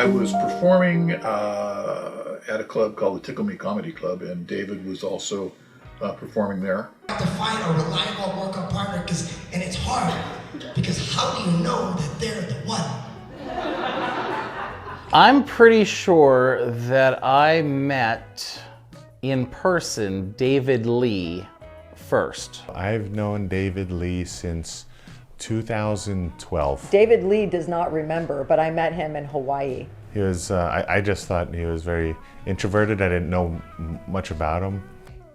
I was performing at a club called the Tickle Me Comedy Club, and David was also performing there. You have to find a reliable workout partner, and it's hard, because how do you know that they're the one? I'm pretty sure that I met in person David Lee first. I've known David Lee since 2012. David Lee does not remember, but I met him in Hawaii. He was, I just thought he was very introverted. I didn't know much about him.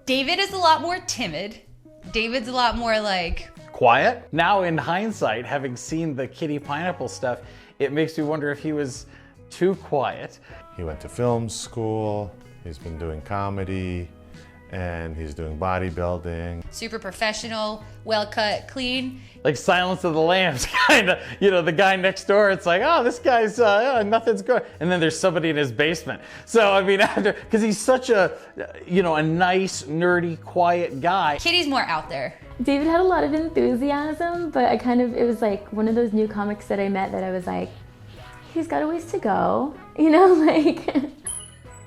David is a lot more timid. David's a lot more like... quiet. Now in hindsight, having seen the Kitty Pineapple stuff, it makes me wonder if he was too quiet. He went to film school, he's been doing comedy, and he's doing bodybuilding. super professional, well cut, clean. Like Silence of the Lambs, kind of, you know, the guy next door, it's like, oh, this guy's, nothing's good. And then there's somebody in his basement. So, I mean, because he's such a, you know, a nice, nerdy, quiet guy. Kitty's more out there. David had a lot of enthusiasm, but it was like one of those new comics that I met that I was like, he's got a ways to go, you know, like.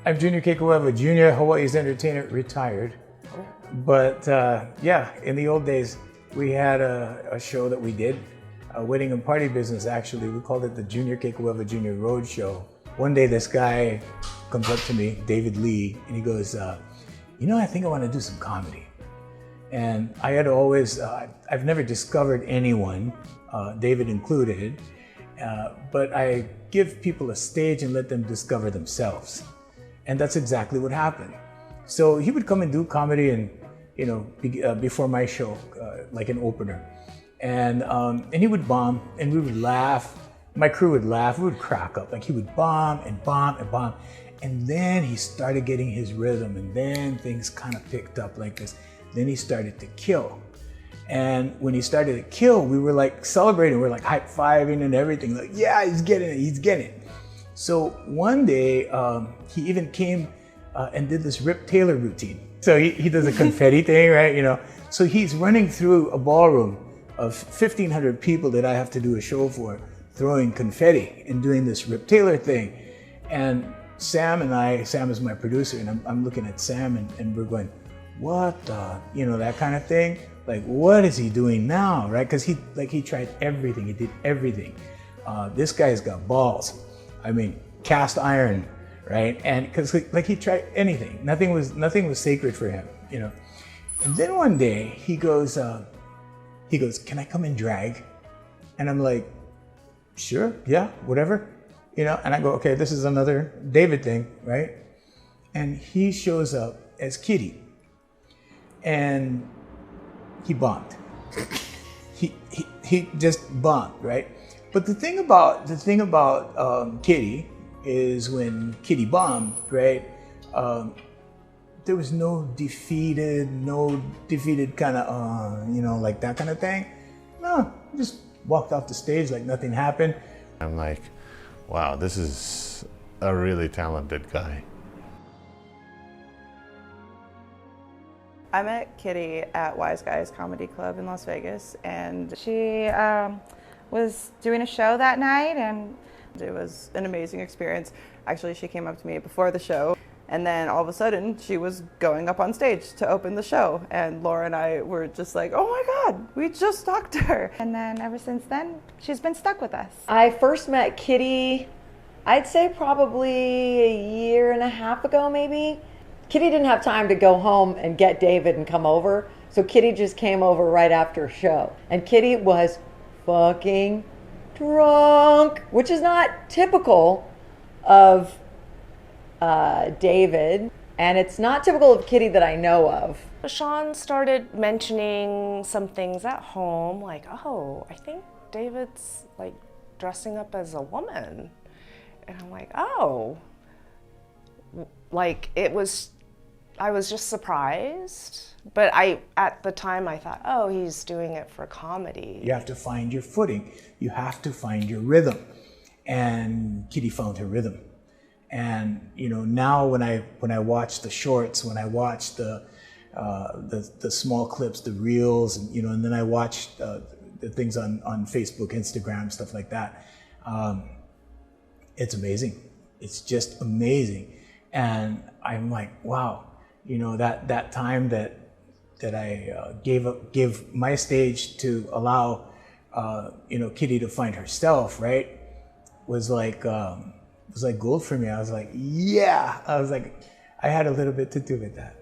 I'm Junior Kekuewa Jr., Hawaii's entertainer, retired. But yeah, in the old days, we had a show that we did, a wedding and party business actually. We called it the Junior Kekuewa Jr. Road Show. One day this guy comes up to me, David Lee, and he goes, you know, I think I want to do some comedy. And I had always, I've never discovered anyone, David included, but I give people a stage and let them discover themselves. And that's exactly what happened. So he would come and do comedy and, you know, before my show, like an opener. And he would bomb and we would laugh. My crew would laugh, we would crack up. Like he would bomb and bomb and bomb. And then he started getting his rhythm and then things kind of picked up like this. Then he started to kill. And when he started to kill, we were like celebrating, we were like high-fiving and everything. Like, yeah, he's getting it, he's getting it. So one day, he even came and did this Rip Taylor routine. So he does a confetti thing, right? You know, so he's running through a ballroom of 1,500 people that I have to do a show for, throwing confetti and doing this Rip Taylor thing. And Sam is my producer, and I'm looking at Sam and we're going, what the, you know, that kind of thing. Like, what is he doing now, right? Because he tried everything, he did everything. This guy's got balls. I mean, cast iron, right? And because like he tried anything, nothing was sacred for him, you know. And then one day he goes, can I come and drag? And I'm like, sure, yeah, whatever, you know. And I go, okay, this is another David thing, right? And he shows up as Kitty, and he bombed. he just bombed, right? But the thing about Kitty is when Kitty bombed, right? There was no defeated kind of, you know, like that kind of thing. No, just walked off the stage like nothing happened. I'm like, wow, this is a really talented guy. I met Kitty at Wise Guys Comedy Club in Las Vegas, and she was doing a show that night, and it was an amazing experience. Actually, she came up to me before the show, and then all of a sudden, she was going up on stage to open the show, and Laura and I were just like, oh my God, we just talked to her. And then ever since then, she's been stuck with us. I first met Kitty, I'd say probably a year and a half ago, maybe. Kitty didn't have time to go home and get David and come over, so Kitty just came over right after a show. And Kitty was fucking drunk, which is not typical of David, and it's not typical of Kitty that I know of. Sean started mentioning some things at home, like, oh, I think David's like dressing up as a woman. And I'm like, oh. Like, I was just surprised, but at the time I thought, oh, he's doing it for comedy. You have to find your footing. You have to find your rhythm. And Kitty found her rhythm. And, you know, now when I watch the shorts, when I watch the small clips, the reels, and, you know, and then I watch the things on Facebook, Instagram, stuff like that, it's amazing. It's just amazing. And I'm like, wow, you know, that time that I gave my stage to allow, you know, Kitty to find herself, right, was like gold for me. I was like, yeah. I was like, I had a little bit to do with that.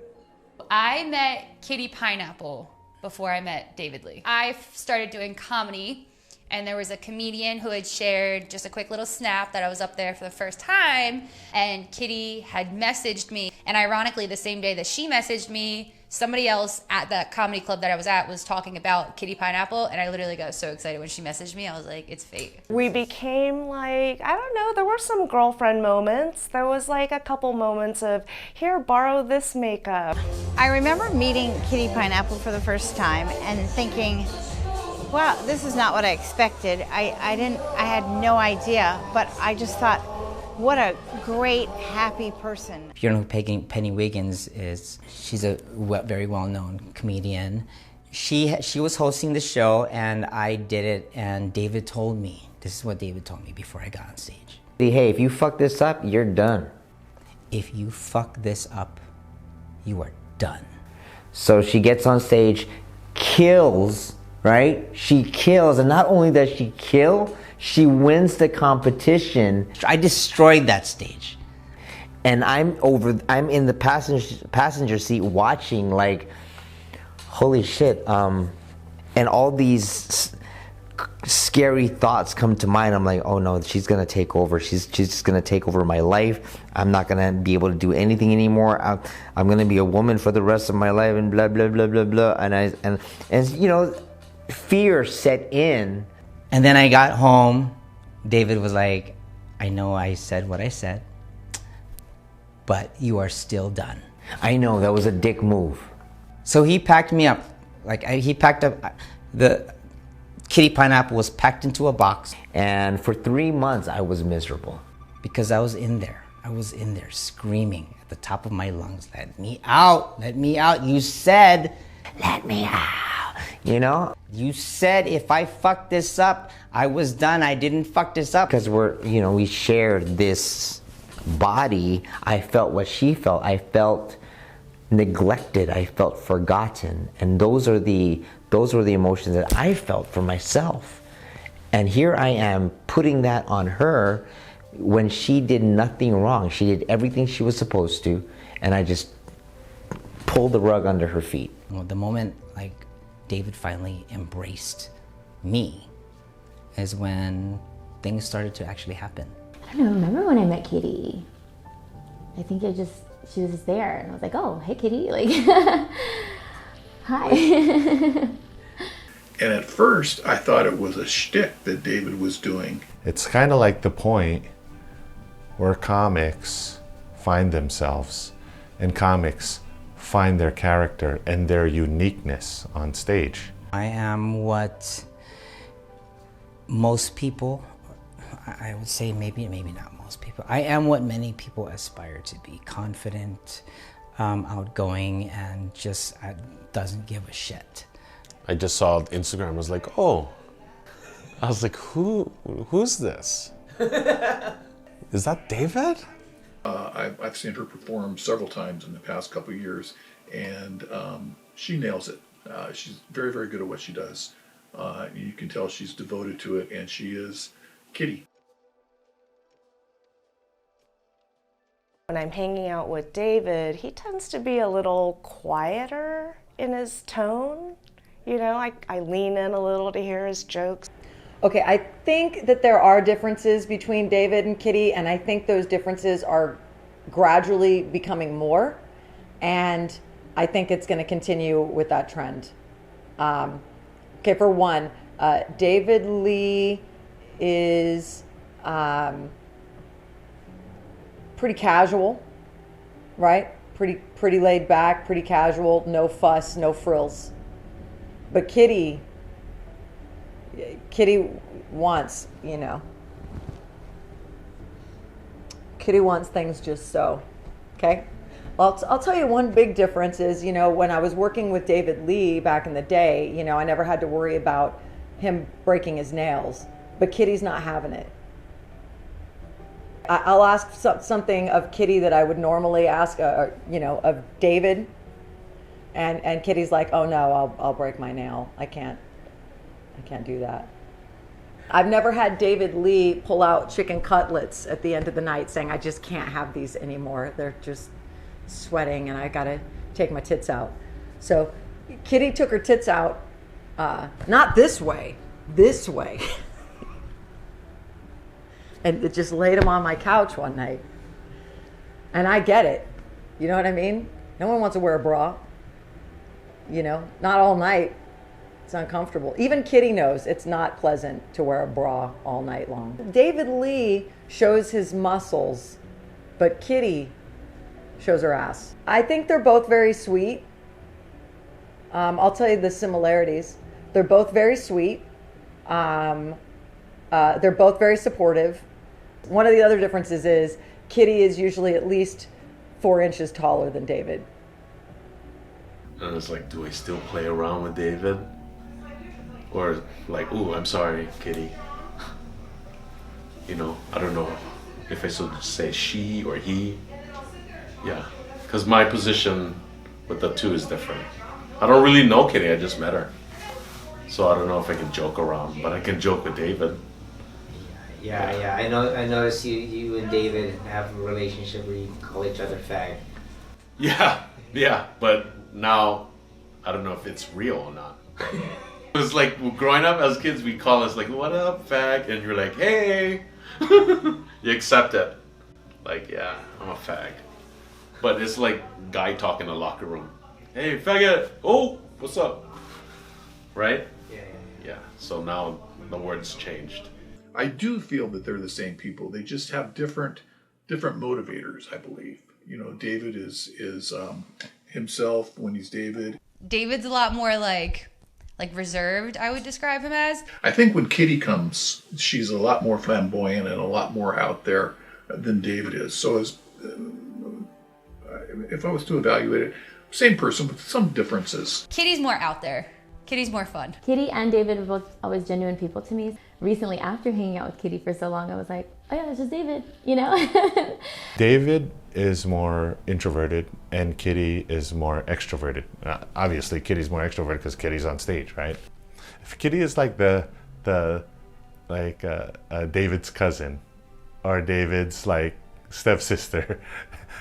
I met Kitty Pineapple before I met David Lee. I started doing comedy, and there was a comedian who had shared just a quick little snap that I was up there for the first time, and Kitty had messaged me, and ironically the same day that she messaged me, somebody else at that comedy club that I was at was talking about Kitty Pineapple, and I literally got so excited when she messaged me. I was like, it's fate. We became like, I don't know, there were some girlfriend moments. There was like a couple moments of, here, borrow this makeup. I remember meeting Kitty Pineapple for the first time and thinking, wow, this is not what I expected. I had no idea, but I just thought, what a great, happy person. If you don't know who Penny Wiggins is, she's a very well-known comedian. She was hosting the show, and I did it, and David told me, this is what David told me before I got on stage. Hey, if you fuck this up, you're done. If you fuck this up, you are done. So she gets on stage, kills, right? She kills, and not only does she kill, she wins the competition. I destroyed that stage. And I'm in the passenger seat watching, like, holy shit. And all these scary thoughts come to mind. I'm like, oh no, she's gonna take over. She's just gonna take over my life. I'm not gonna be able to do anything anymore. I'm gonna be a woman for the rest of my life, and blah blah blah blah blah. And you know, fear set in. And then I got home. David was like, I know I said what I said, but you are still done. I know, that was a dick move. So he packed me up. He packed up, the Kitty Pineapple was packed into a box. And for 3 months, I was miserable. Because I was in there. I was in there screaming at the top of my lungs, let me out, let me out. You said, let me out. You know, you said if I fucked this up, I was done. I didn't fuck this up. Because we shared this body. I felt what she felt. I felt neglected. I felt forgotten. And those were the emotions that I felt for myself. And here I am putting that on her when she did nothing wrong. She did everything she was supposed to, and I just pulled the rug under her feet. Well, the moment David finally embraced me is when things started to actually happen. I don't know, remember when I met Kitty? I think she was just there, and I was like, oh, hey Kitty, like, hi. And at first, I thought it was a shtick that David was doing. It's kind of like the point where comics find themselves, and comics find their character and their uniqueness on stage. I am what most people, I would say maybe not most people, I am what many people aspire to be. Confident, outgoing, and just doesn't give a shit. I just saw Instagram, I was like, oh. I was like, who's this? Is that David? I've seen her perform several times in the past couple of years, and she nails it. She's very, very good at what she does. You can tell she's devoted to it, and she is Kitty. When I'm hanging out with David, he tends to be a little quieter in his tone. You know, I lean in a little to hear his jokes. Okay, I think that there are differences between David and Kitty, and I think those differences are gradually becoming more, and I think it's going to continue with that trend. Okay, for one, David Lee is pretty casual, right? Pretty laid back, pretty casual, no fuss, no frills. But Kitty wants, Kitty wants things just so, okay? Well, I'll tell you one big difference is, when I was working with David Lee back in the day, I never had to worry about him breaking his nails, but Kitty's not having it. I'll ask something of Kitty that I would normally ask, of David. And Kitty's like, oh no, I'll break my nail. I can't do that. I've never had David Lee pull out chicken cutlets at the end of the night saying, I just can't have these anymore. They're just sweating and I gotta take my tits out. So Kitty took her tits out, not this way. And it just laid them on my couch one night. And I get it. You know what I mean? No one wants to wear a bra. Not all night. It's uncomfortable. Even Kitty knows it's not pleasant to wear a bra all night long. David Lee shows his muscles, but Kitty shows her ass. I think they're both very sweet. I'll tell you the similarities. They're both very sweet. They're both very supportive. One of the other differences is Kitty is usually at least 4 inches taller than David. And it's like, do I still play around with David? Or like, ooh, I'm sorry, Kitty. I don't know if I should say she or he. Yeah, because my position with the two is different. I don't really know Kitty, I just met her. So I don't know if I can joke around, but I can joke with David. Yeah. I noticed you and David have a relationship where you call each other fag. Yeah, but now I don't know if it's real or not. It was like growing up as kids, we call us like, what up, fag? And you're like, hey. You accept it. Like, yeah, I'm a fag. But it's like guy talk in the locker room. Hey, faggot. Oh, what's up? Right? Yeah. So now the word's changed. I do feel that they're the same people. They just have different motivators, I believe. David is himself when he's David. David's a lot more like reserved, I would describe him as. I think when Kitty comes, she's a lot more flamboyant and a lot more out there than David is. So if I was to evaluate it, same person with some differences. Kitty's more out there. Kitty's more fun. Kitty and David were both always genuine people to me. Recently, after hanging out with Kitty for so long, I was like, oh yeah, it's just David, David is more introverted and Kitty is more extroverted. Obviously, Kitty's more extroverted because Kitty's on stage, right? If Kitty is like David's cousin or David's like stepsister,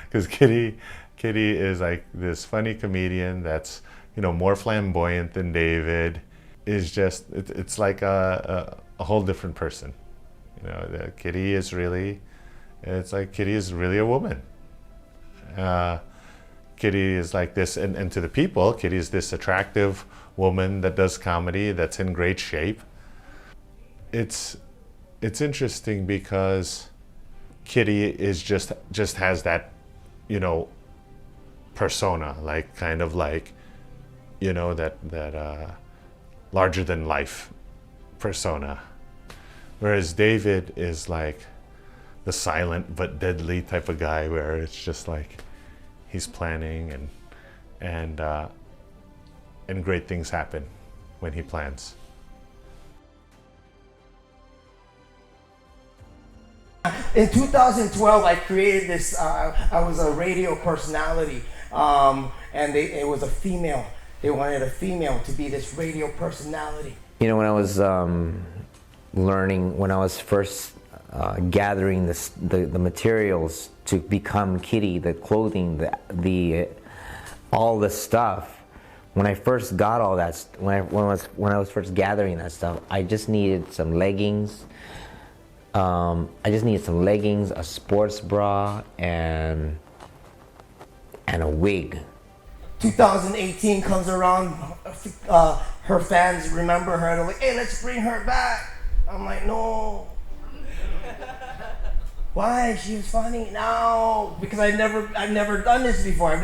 because Kitty is like this funny comedian that's more flamboyant than David. Is just it's like a whole different person. Kitty is really a woman. Kitty is like this, and to the people, Kitty is this attractive woman that does comedy, that's in great shape. It's interesting because Kitty is just has that, persona, like kind of like, that larger than life persona. Whereas David is like the silent but deadly type of guy where it's just like he's planning and great things happen when he plans. In 2012, I created this, I was a radio personality, and it was a female. They wanted a female to be this radio personality. When I was learning, when I was first gathering the materials to become Kitty, the clothing, the all the stuff. When I first got all that, when I was first gathering that stuff, I just needed some leggings. A sports bra, and a wig. 2018 comes around, her fans remember her, they're like, hey, let's bring her back. I'm like, no. Why? She was funny. No, because I've never done this before.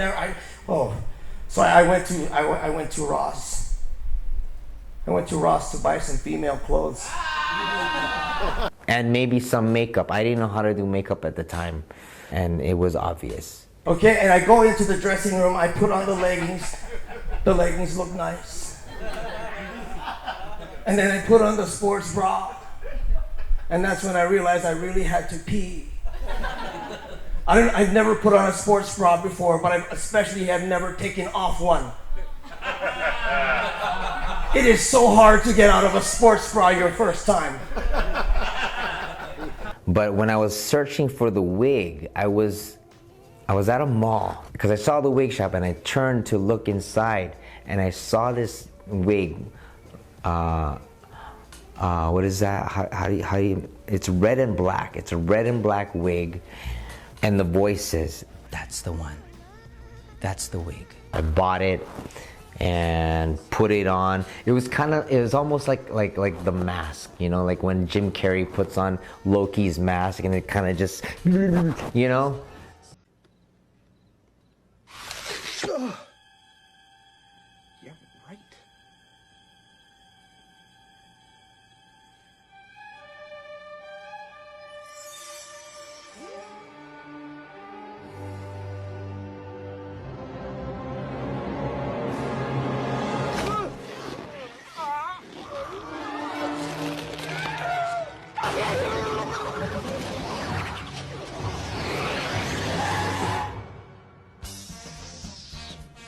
So I went to Ross. I went to Ross to buy some female clothes. And maybe some makeup. I didn't know how to do makeup at the time, and it was obvious. Okay, and I go into the dressing room, I put on the leggings. The leggings look nice. And then I put on the sports bra. And that's when I realized I really had to pee. I've never put on a sports bra before, but I especially have never taken off one. It is so hard to get out of a sports bra your first time. But when I was searching for the wig, I was at a mall because I saw the wig shop and I turned to look inside and I saw this wig. What is that? How do you, it's red and black. It's a red and black wig. And the voice says, "That's the one. That's the wig." I bought it and put it on. It was almost like the mask, you know, like when Jim Carrey puts on Loki's mask and it kind of just, you know. Yeah, right.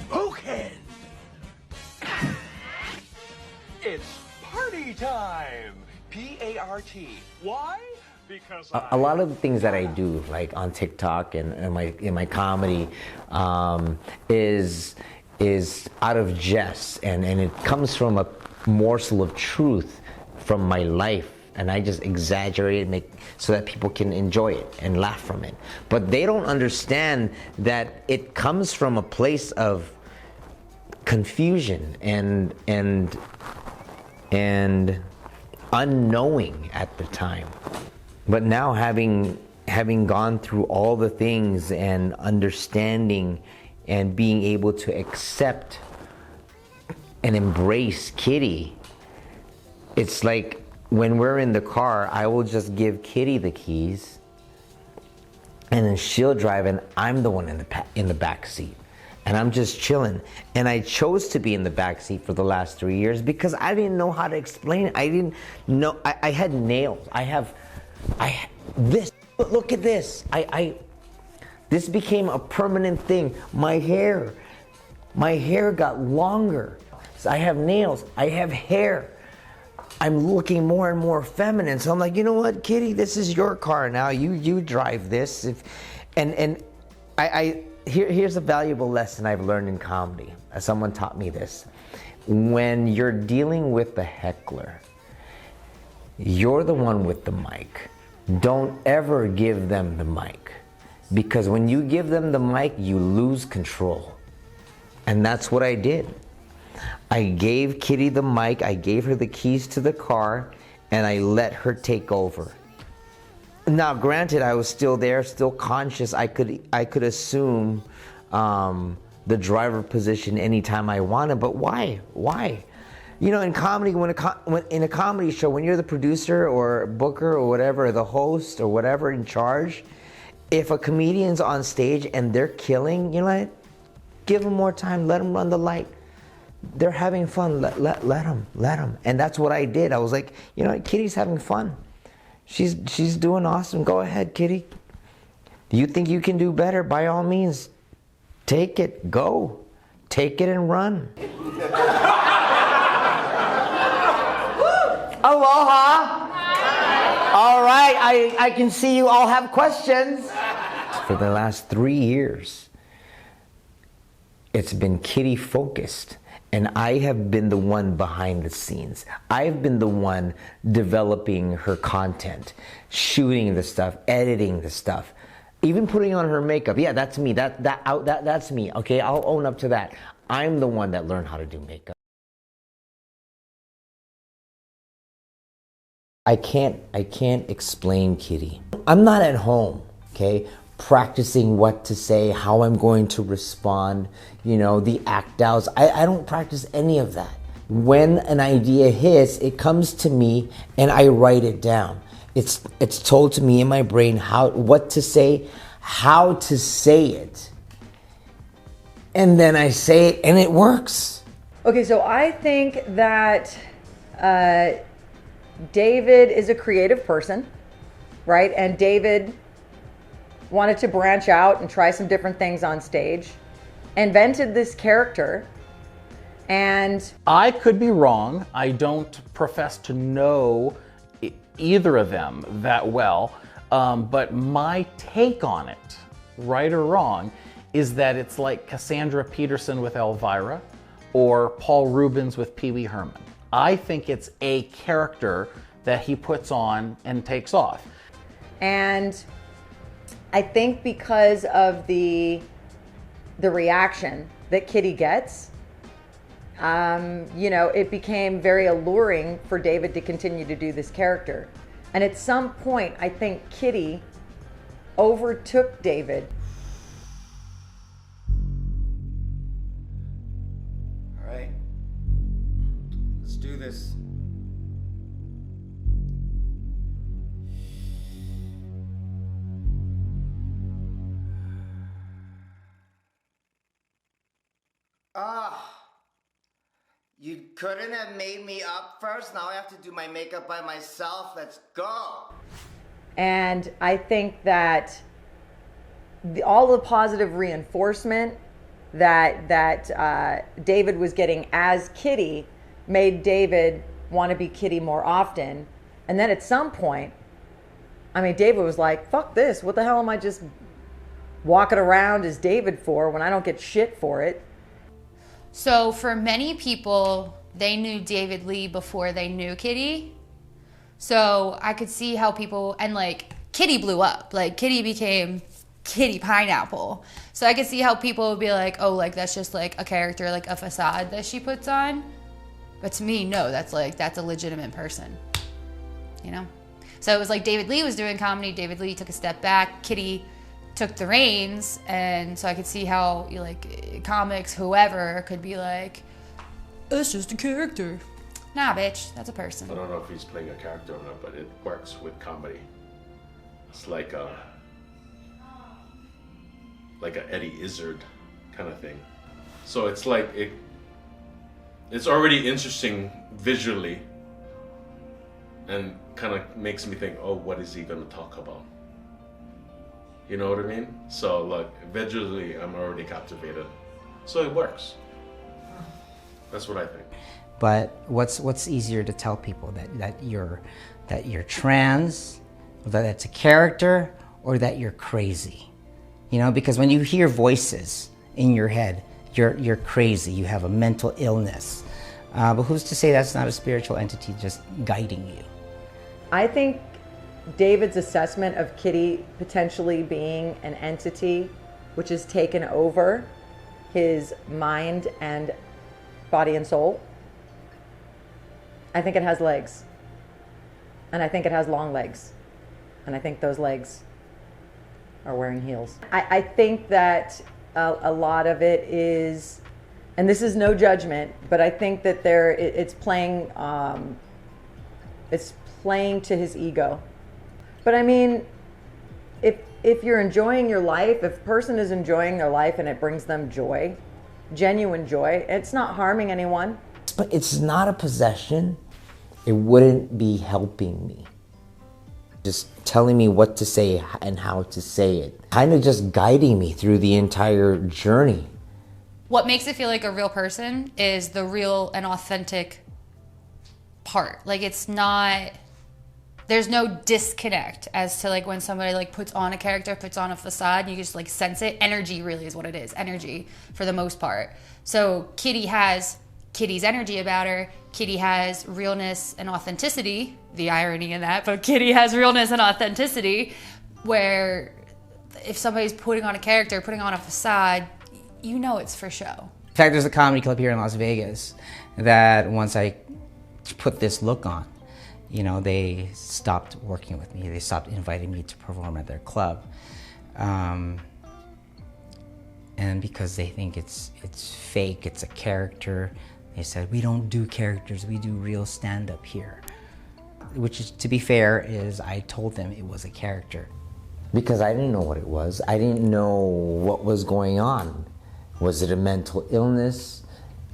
Spoken! It's party time! P-A-R-T. Why? Because A lot of the things that I do, like on TikTok and in my comedy, is out of jest, and it comes from a morsel of truth from my life, and I just exaggerate it so that people can enjoy it and laugh from it. But they don't understand that it comes from a place of confusion and unknowing at the time. But now having gone through all the things and understanding and being able to accept and embrace Kitty, it's like when we're in the car, I will just give Kitty the keys and then she'll drive and I'm the one in the back seat. And I'm just chilling. And I chose to be in the back seat for the last 3 years because I didn't know how to explain it. I didn't know. I had nails. This. Look at this. This became a permanent thing. My hair got longer. So I have nails. I have hair. I'm looking more and more feminine. So I'm like, you know what, Kitty? This is your car now. You drive this. Here's a valuable lesson I've learned in comedy. Someone taught me this. When you're dealing with the heckler, you're the one with the mic. Don't ever give them the mic. Because when you give them the mic, you lose control. And that's what I did. I gave Kitty the mic, I gave her the keys to the car, and I let her take over. Now, granted, I was still there, still conscious. I could assume the driver position anytime I wanted, but why? Why? You know, in comedy, when in a comedy show, when you're the producer or booker or whatever, the host or whatever in charge, if a comedian's on stage and they're killing, you know, give them more time, let them run the light. They're having fun, let them. And that's what I did. I was like, you know, Kitty's having fun. She's doing awesome. Go ahead, Kitty. You think you can do better? By all means, take it. Go. Take it and run. Aloha. Hi. All right. I can see you all have questions. For the last 3 years, it's been Kitty focused. And I have been the one behind the scenes. I've been the one developing her content, shooting the stuff, editing the stuff, even putting on her makeup. Yeah, that's me. That's me. Okay, I'll own up to that. I'm the one that learned how to do makeup. I can't explain Kitty. I'm not at home, okay, practicing what to say, how I'm going to respond, you know, the act outs. I don't practice any of that. When an idea hits, it comes to me and I write it down. It's told to me in my brain what to say, how to say it. And then I say it and it works. Okay, so I think that David is a creative person, right? And David wanted to branch out and try some different things on stage, invented this character, and I could be wrong. I don't profess to know either of them that well, but my take on it, right or wrong, is that it's like Cassandra Peterson with Elvira or Paul Rubens with Pee Wee Herman. I think it's a character that he puts on and takes off. And I think because of the reaction that Kitty gets, it became very alluring for David to continue to do this character. And at some point, I think Kitty overtook David. All right, let's do this. You couldn't have made me up first? Now I have to do my makeup by myself? Let's go! And I think that all the positive reinforcement that David was getting as Kitty made David want to be Kitty more often. And then at some point, David was like, fuck this. What the hell am I just walking around as David for when I don't get shit for it? So for many people, they knew David Lee before they knew Kitty. So I could see how people, and like Kitty blew up. Like Kitty became Kitty Pineapple. So I could see how people would be like, oh, like that's just like a character, like a facade that she puts on. But to me, no, that's a legitimate person, you know? So it was like David Lee was doing comedy. David Lee took a step back. Kitty took the reins, and so I could see how comics, whoever, could be like, it's just a character. Nah, bitch, that's a person. I don't know if he's playing a character or not, but it works with comedy. It's like a Eddie Izzard kind of thing. So it's like it's already interesting visually, and kind of makes me think, oh, what is he gonna talk about? You know what I mean? So like visually, I'm already captivated. So it works. That's what I think. But what's easier to tell people that you're trans, or that it's a character, or that you're crazy? You know, because when you hear voices in your head, you're crazy. You have a mental illness. But who's to say that's not a spiritual entity just guiding you? I think David's assessment of Kitty potentially being an entity which has taken over his mind and body and soul, I think it has legs. And I think it has long legs. And I think those legs are wearing heels. I think that a lot of it is, and this is no judgment, but I think that it's playing to his ego. But I mean, if you're enjoying your life, if a person is enjoying their life and it brings them joy, genuine joy, it's not harming anyone. But it's not a possession. It wouldn't be helping me. Just telling me what to say and how to say it. Kind of just guiding me through the entire journey. What makes it feel like a real person is the real and authentic part. Like it's not, there's no disconnect as to like when somebody like puts on a character, puts on a facade, you just like sense it. Energy really is what it is, energy for the most part. So Kitty has Kitty's energy about her. Kitty has realness and authenticity, the irony in that, but Kitty has realness and authenticity where if somebody's putting on a character, putting on a facade, you know it's for show. In fact, there's a comedy club here in Las Vegas that once I put this look on, you know, they stopped working with me. They stopped inviting me to perform at their club. And because they think it's fake, it's a character, they said, we don't do characters, we do real stand-up here. Which is, to be fair, is I told them it was a character. Because I didn't know what it was. I didn't know what was going on. Was it a mental illness?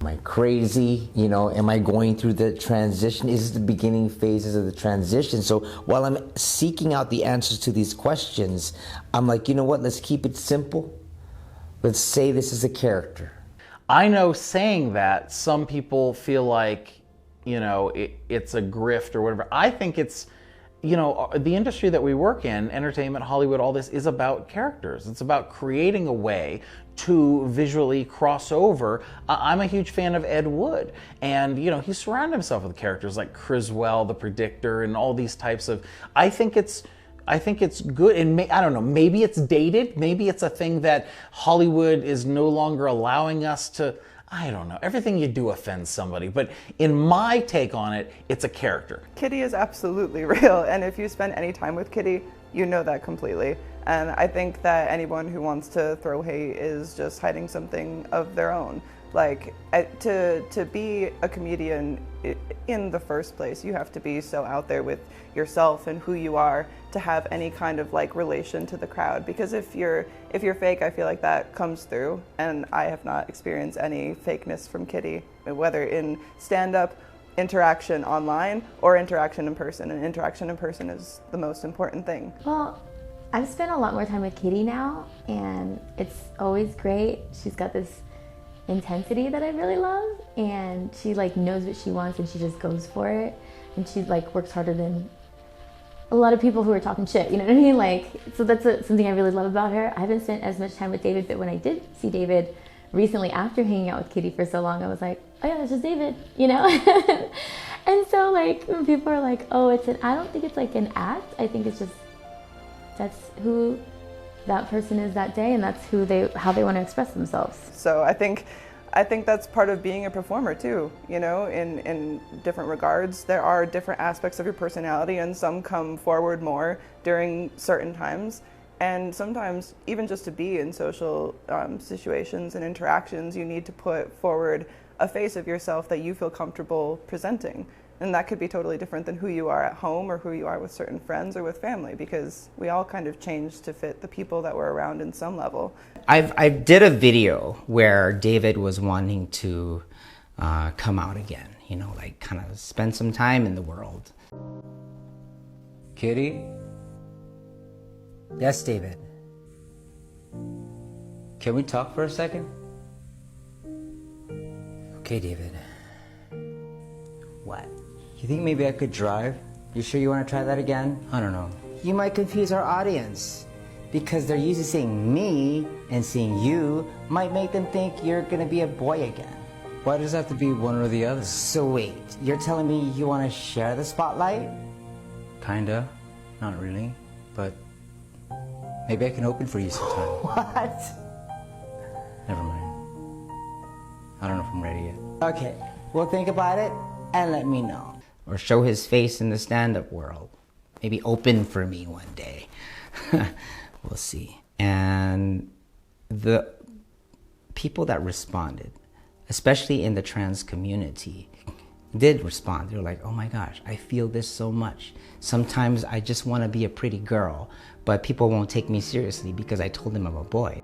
Am I crazy? You know, am I going through the transition? Is this the beginning phases of the transition? So while I'm seeking out the answers to these questions, I'm like, you know what? Let's keep it simple. Let's say this is a character. I know saying that some people feel like, you know, it's a grift or whatever. I think it's, you know, the industry that we work in, entertainment, Hollywood, all this is about characters. It's about creating a way to visually cross over. I'm a huge fan of Ed Wood, and you know, he surrounded himself with characters like Criswell, the Predictor, and all these types of. I think it's good, and I don't know, maybe it's dated, maybe it's a thing that Hollywood is no longer allowing us to. I don't know. Everything you do offends somebody, but in my take on it, it's a character. Kitty is absolutely real, and if you spend any time with Kitty, you know that completely. And I think that anyone who wants to throw hate is just hiding something of their own. Like, to be a comedian in the first place, you have to be so out there with yourself and who you are to have any kind of like relation to the crowd. Because if you're fake, I feel like that comes through, and I have not experienced any fakeness from Kitty, whether in stand-up, interaction online, or interaction in person. And interaction in person is the most important thing. Well, I've spent a lot more time with Kitty now, and it's always great. She's got this intensity that I really love, and she like knows what she wants and she just goes for it, and she like works harder than a lot of people who are talking shit, you know what I mean? Like, so that's something I really love about her. I haven't spent as much time with David, but when I did see David recently after hanging out with Kitty for so long, I was like, oh yeah, that's just David, you know? And so like when people are like, oh, I don't think it's like an act. I think it's just, that's who that person is that day, and that's how they want to express themselves. So I think that's part of being a performer too, you know, in different regards. There are different aspects of your personality, and some come forward more during certain times. And sometimes, even just to be in social situations and interactions, you need to put forward a face of yourself that you feel comfortable presenting. And that could be totally different than who you are at home or who you are with certain friends or with family, because we all kind of change to fit the people that we're around in some level. I did a video where David was wanting to come out again, you know, like kind of spend some time in the world. Kitty? Yes, David. Can we talk for a second? Okay, David. What? You think maybe I could drive? You sure you want to try that again? I don't know. You might confuse our audience, because they're used to seeing me, and seeing you might make them think you're gonna be a boy again. Why does it have to be one or the other? So wait, you're telling me you want to share the spotlight? Kinda. Not really. But maybe I can open for you sometime. What? Never mind. I don't know if I'm ready yet. Okay, well think about it and let me know. Or show his face in the stand-up world. Maybe open for me one day. We'll see. And the people that responded, especially in the trans community, did respond. They were like, oh my gosh, I feel this so much. Sometimes I just want to be a pretty girl, but people won't take me seriously because I told them I'm a boy.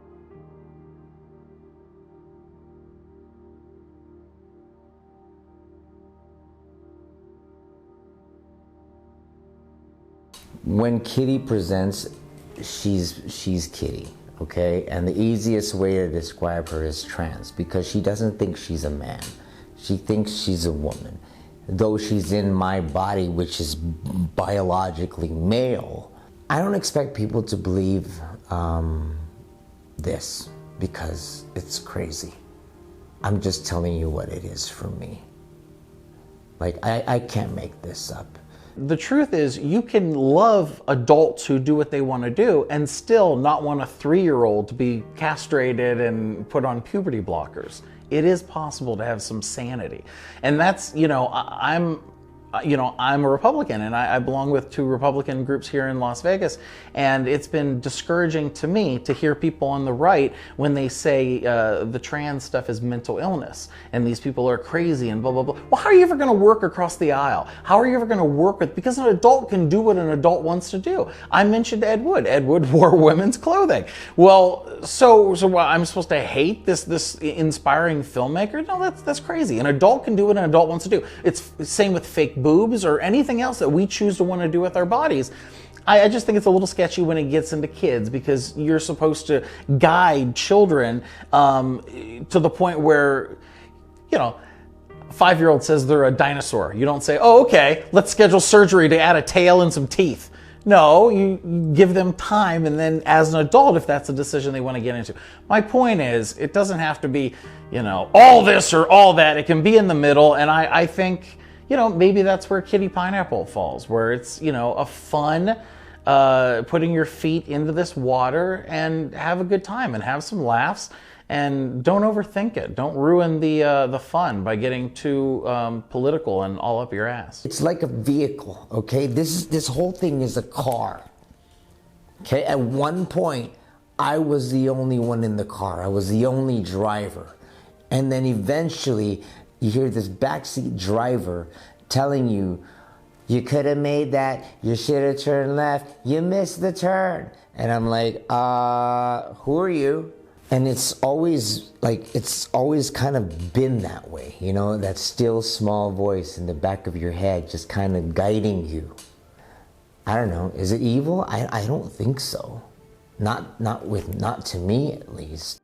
When Kitty presents, she's Kitty, okay? And the easiest way to describe her is trans, because she doesn't think she's a man. She thinks she's a woman. Though she's in my body, which is biologically male, I don't expect people to believe this, because it's crazy. I'm just telling you what it is for me. Like, I can't make this up. The truth is, you can love adults who do what they want to do and still not want a 3-year-old to be castrated and put on puberty blockers. It is possible to have some sanity. And that's, you know, I'm a Republican, and I belong with 2 Republican groups here in Las Vegas, and it's been discouraging to me to hear people on the right when they say the trans stuff is mental illness, and these people are crazy and blah, blah, blah. Well, how are you ever going to work across the aisle? How are you ever going to work with, because an adult can do what an adult wants to do. I mentioned Ed Wood. Ed Wood wore women's clothing. Well, so what, I'm supposed to hate this inspiring filmmaker? No, that's crazy. An adult can do what an adult wants to do. It's the same with fake boobs or anything else that we choose to want to do with our bodies. I just think it's a little sketchy when it gets into kids, because you're supposed to guide children to the point where, a 5-year-old says they're a dinosaur. You don't say, oh, okay, let's schedule surgery to add a tail and some teeth. No, you give them time, and then as an adult, if that's a decision they want to get into. My point is, it doesn't have to be, all this or all that. It can be in the middle, and I think, maybe that's where Kitty Pineapple falls, where it's, a fun, putting your feet into this water and have a good time and have some laughs. And don't overthink it. Don't ruin the fun by getting too political and all up your ass. It's like a vehicle, okay? This whole thing is a car. Okay, at one point, I was the only one in the car. I was the only driver. And then eventually, you hear this backseat driver telling you, you could have made that, you should have turned left, you missed the turn. And I'm like, who are you? And it's always kind of been that way, that still small voice in the back of your head just kind of guiding you. I don't know, is it evil? I don't think so. Not to me at least.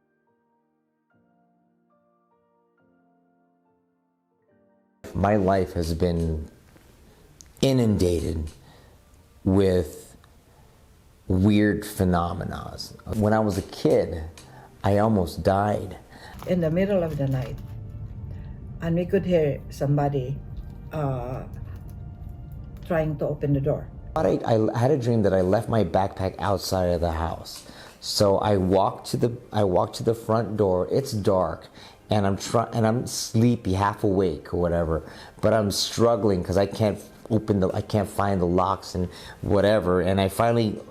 My life has been inundated with weird phenomena. When I was a kid, I almost died. In the middle of the night, and we could hear somebody trying to open the door. I had a dream that I left my backpack outside of the house. So I walked to the front door. It's dark, and I'm sleepy, half awake or whatever. But I'm struggling because I can't find the locks and whatever. And I finally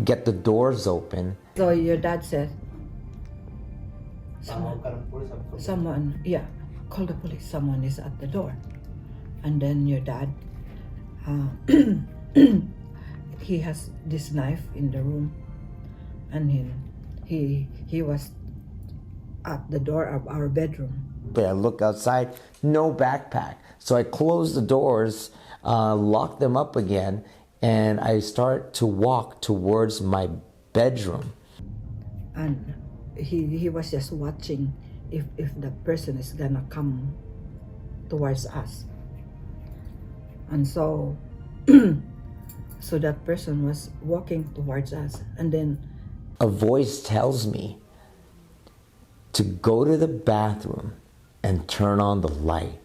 get the doors open. So your dad said, someone, yeah, call the police. Someone is at the door. And then your dad, he has this knife in the room, and he was at the door of our bedroom. I look outside, no backpack. So I close the doors, lock them up again, and I start to walk towards my bedroom. And he was just watching if the person is gonna come towards us. And so so that person was walking towards us, and then a voice tells me to go to the bathroom and turn on the light.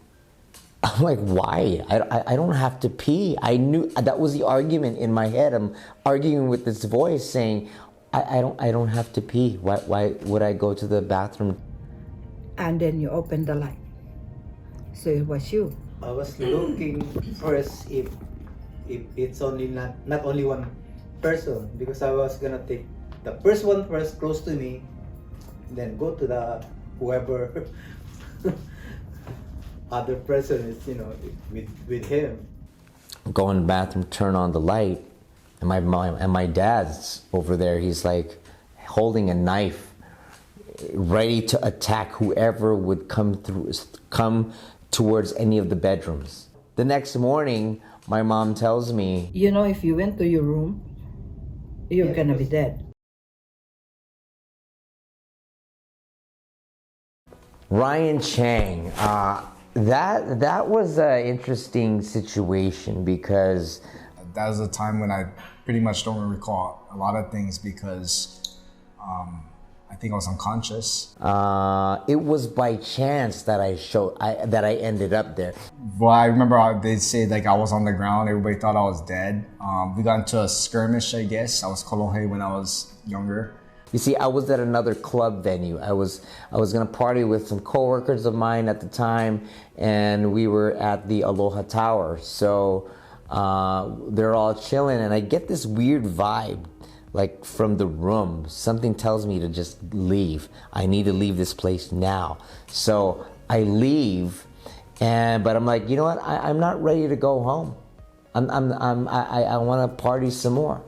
I'm like, why? I don't have to pee. I knew that was the argument in my head. I'm arguing with this voice saying, I don't have to pee. Why would I go to the bathroom? And then you open the light. So it was you. I was looking first if it's only not only one person, because I was gonna take the first one first close to me, then go to the whoever other person is, with him. Go in the bathroom, turn on the light, and my dad's over there. He's like holding a knife, ready to attack whoever would come towards any of the bedrooms. The next morning, my mom tells me, if you went to your room, you're gonna be dead. Ryan Chang, that was an interesting situation because that was a time when I pretty much don't recall a lot of things because I think I was unconscious. It was by chance that I ended up there. Well, I remember they'd say like I was on the ground. Everybody thought I was dead. We got into a skirmish, I guess. I was Kolohe when I was younger. You see, I was at another club venue. I was gonna party with some coworkers of mine at the time, and we were at the Aloha Tower. So they're all chilling, and I get this weird vibe, like from the room. Something tells me to just leave. I need to leave this place now. So I leave, but I'm like, you know what? I'm not ready to go home. I want to party some more.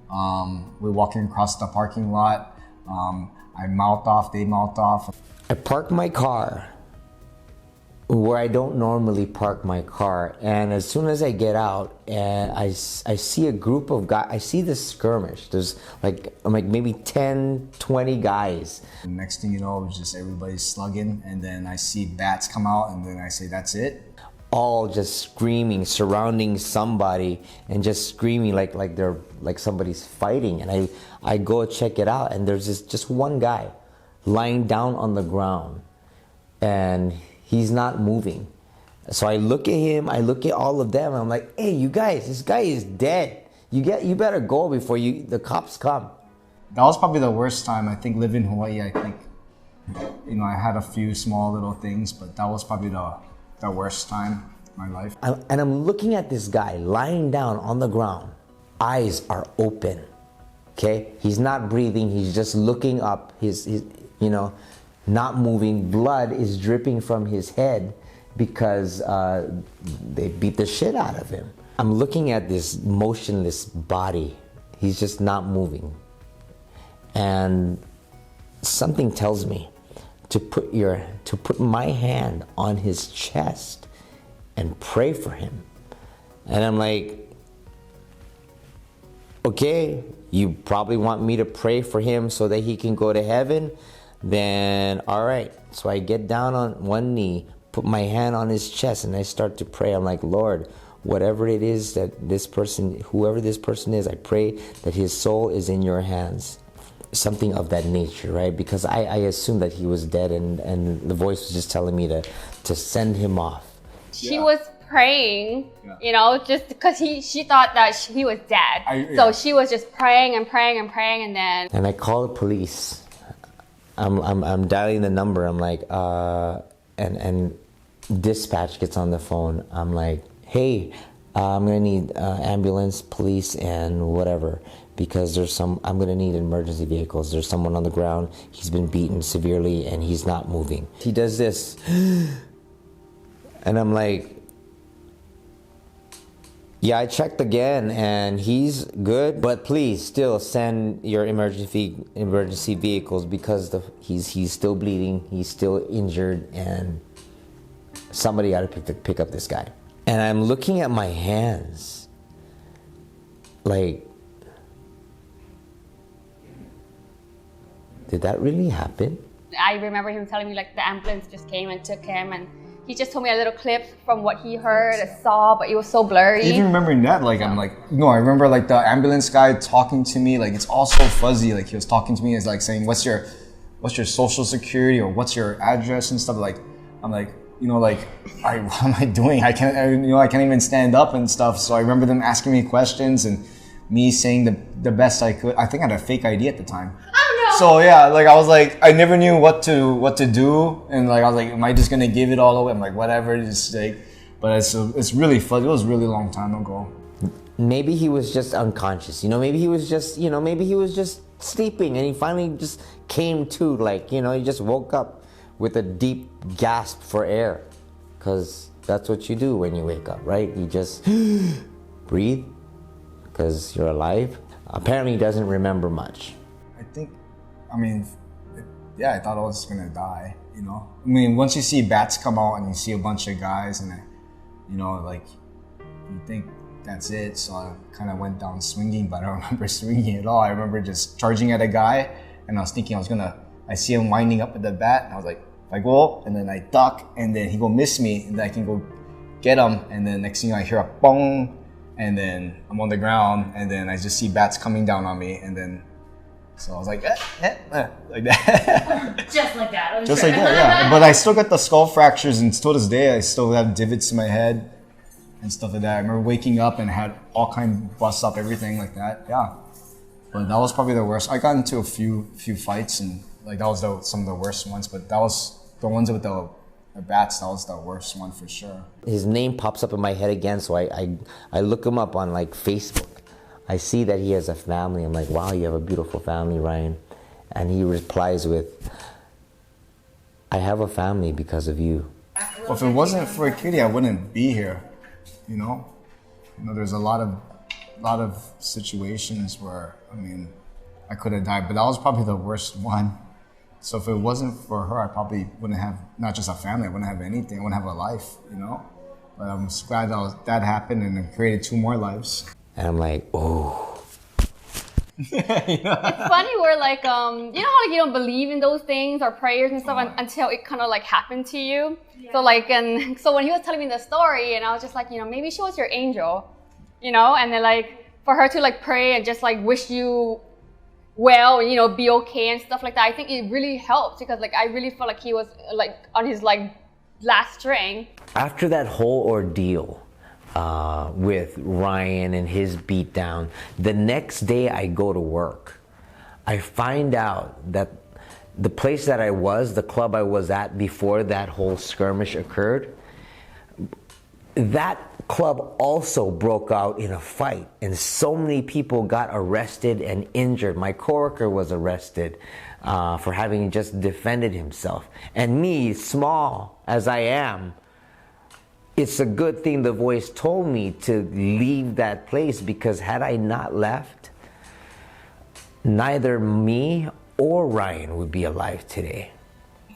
We're walking across the parking lot. I mouthed off, they mouthed off. I park my car where I don't normally park my car, and as soon as I get out, and I see a group of guys. I see this skirmish. There's like maybe 10, 20 guys. Next thing you know, it's just everybody's slugging, and then I see bats come out, and then I say, that's it. All just screaming, surrounding somebody, and just screaming like they're like somebody's fighting. And I go check it out, and there's just one guy lying down on the ground, and he's not moving. So I look at him, I look at all of them, and I'm like, hey, you guys, this guy is dead. You better go before the cops come. That was probably the worst time. I think living in Hawaii, I think, I had a few small little things, but that was probably the worst time in my life. And I'm looking at this guy lying down on the ground. Eyes are open, okay? He's not breathing, he's just looking up, his not moving. Blood is dripping from his head because they beat the shit out of him. I'm looking at this motionless body. He's just not moving. And something tells me to put my hand on his chest and pray for him. And I'm like, okay, you probably want me to pray for him so that he can go to heaven? Then all right. So I get down on one knee, put my hand on his chest, and I start to pray. I'm like, Lord, whatever it is that this person, whoever this person is, I pray that his soul is in your hands. Something of that nature, right? Because I assumed that he was dead, and the voice was just telling me to send him off. She was praying, just because she thought that he was dead. So she was just praying and praying and praying, and then. And I call the police. I'm dialing the number. I'm like, and dispatch gets on the phone. I'm like, hey, I'm gonna need ambulance, police, and whatever, because I'm gonna need emergency vehicles. There's someone on the ground. He's been beaten severely and he's not moving. He does this, and I'm like, yeah, I checked again and he's good, but please still send your emergency vehicles because he's still bleeding, he's still injured, and somebody got to pick up this guy. And I'm looking at my hands, like, did that really happen? I remember him telling me like the ambulance just came and took him, and he just told me a little clip from what he heard and saw, but it was so blurry. Even remembering that, I remember like the ambulance guy talking to me, like it's all so fuzzy. Like he was talking to me as like saying, what's your social security or what's your address and stuff. Like, I'm like, what am I doing? I can't even stand up and stuff. So I remember them asking me questions and me saying the best I could. I think I had a fake ID at the time. So yeah, like I was like, I never knew what to do, and like I was like, am I just gonna give it all away? I'm like, whatever, just like, but it's really fun. It was a really long time ago. Maybe he was just unconscious, maybe he was just sleeping, and he finally just came to, like, he just woke up with a deep gasp for air, because that's what you do when you wake up, right? You just breathe because you're alive. Apparently he doesn't remember much. I thought I was gonna die, once you see bats come out and you see a bunch of guys and, you think that's it. So I kind of went down swinging, but I don't remember swinging at all. I remember just charging at a guy, and I was thinking I see him winding up with the bat, and I was like, if I go, and then I duck, and then he go miss me, and then I can go get him, and then next thing I hear a bong, and then I'm on the ground, and then I just see bats coming down on me, and then so I was like, like that. Just like that. Just like that, yeah. But I still got the skull fractures, and to this day, I still have divots in my head and stuff like that. I remember waking up and had all kind of bust up, everything like that. Yeah. But that was probably the worst. I got into a few fights, and like that was some of the worst ones. But that was the ones with the bats. That was the worst one for sure. His name pops up in my head again, so I look him up on like Facebook. I see that he has a family. I'm like, wow, you have a beautiful family, Ryan. And he replies with, I have a family because of you. Well, if it wasn't for Kitty, I wouldn't be here. You know, there's a lot of situations where I could have died, but that was probably the worst one. So if it wasn't for her, I probably wouldn't have not just a family, I wouldn't have anything, I wouldn't have a life, you know? But I'm just glad that happened and it created 2 more lives. And I'm like, oh. It's funny where like, you know how like you don't believe in those things or prayers and stuff until it kind of like happened to you? Yeah. So like, and so when he was telling me the story and I was just like, maybe she was your angel, and then like for her to like pray and just like wish you well and be okay and stuff like that, I think it really helped because like I really felt like he was like on his like last string. After that whole ordeal with Ryan and his beatdown, the next day I go to work. I find out that the place that I was, the club I was at before that whole skirmish occurred, that club also broke out in a fight and so many people got arrested and injured. My coworker was arrested for having just defended himself. And me, small as I am, it's a good thing the voice told me to leave that place, because had I not left, neither me or Ryan would be alive today.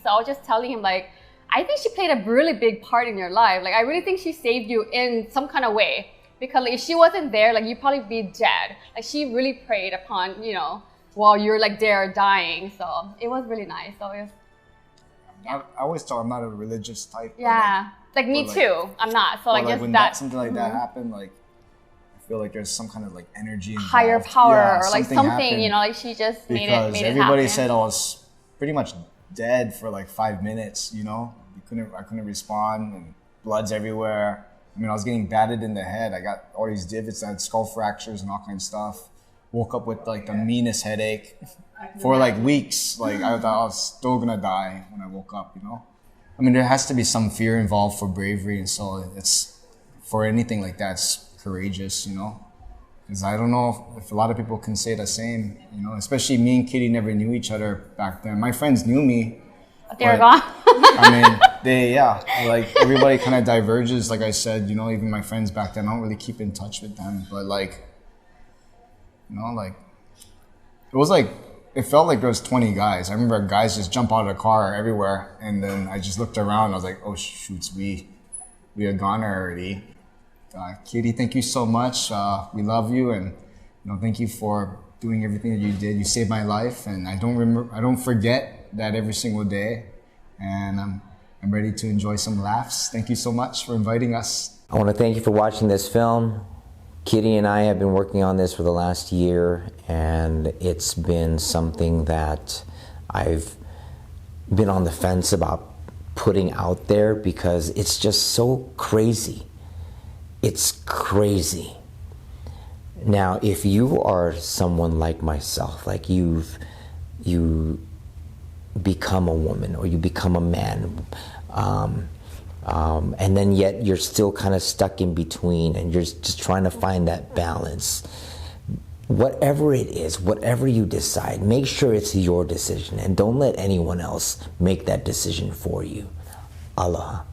So I was just telling him like, I think she played a really big part in your life. Like I really think she saved you in some kind of way, because like, if she wasn't there, like you'd probably be dead. Like she really prayed upon, while you're like there dying. So it was really nice. So it was, I always thought I'm not a religious type. yeah. Like me too. I'm not. So like just when that something like that happened, like I feel like there's some kind of like energy involved. higher power Yeah, or like something, like she just made it happen. Because everybody said I was pretty much dead for like 5 minutes, I couldn't respond and blood's everywhere. I was getting battered in the head. I got all these divots, I had skull fractures and all kinds of stuff. Woke up with like the meanest headache for like weeks. Like I thought I was still gonna die when I woke up, there has to be some fear involved for bravery, and so it's for anything like that, it's courageous, because I don't know if a lot of people can say the same, especially me and Kitty never knew each other back then. My friends knew me. They're gone. Like everybody kind of diverges, like I said, even my friends back then, I don't really keep in touch with them, but like, it was like, it felt like there was 20 guys. I remember guys just jump out of the car everywhere, and then I just looked around. I was like, "Oh shoots, we are gone already." Kitty, thank you so much. We love you, and thank you for doing everything that you did. You saved my life, and I don't forget that every single day. And I'm ready to enjoy some laughs. Thank you so much for inviting us. I want to thank you for watching this film. Kitty and I have been working on this for the last year, and it's been something that I've been on the fence about putting out there because it's just so crazy. It's crazy. Now, if you are someone like myself, like you become a woman or you become a man, and then yet you're still kind of stuck in between and you're just trying to find that balance. Whatever it is, whatever you decide, make sure it's your decision and don't let anyone else make that decision for you. Aloha.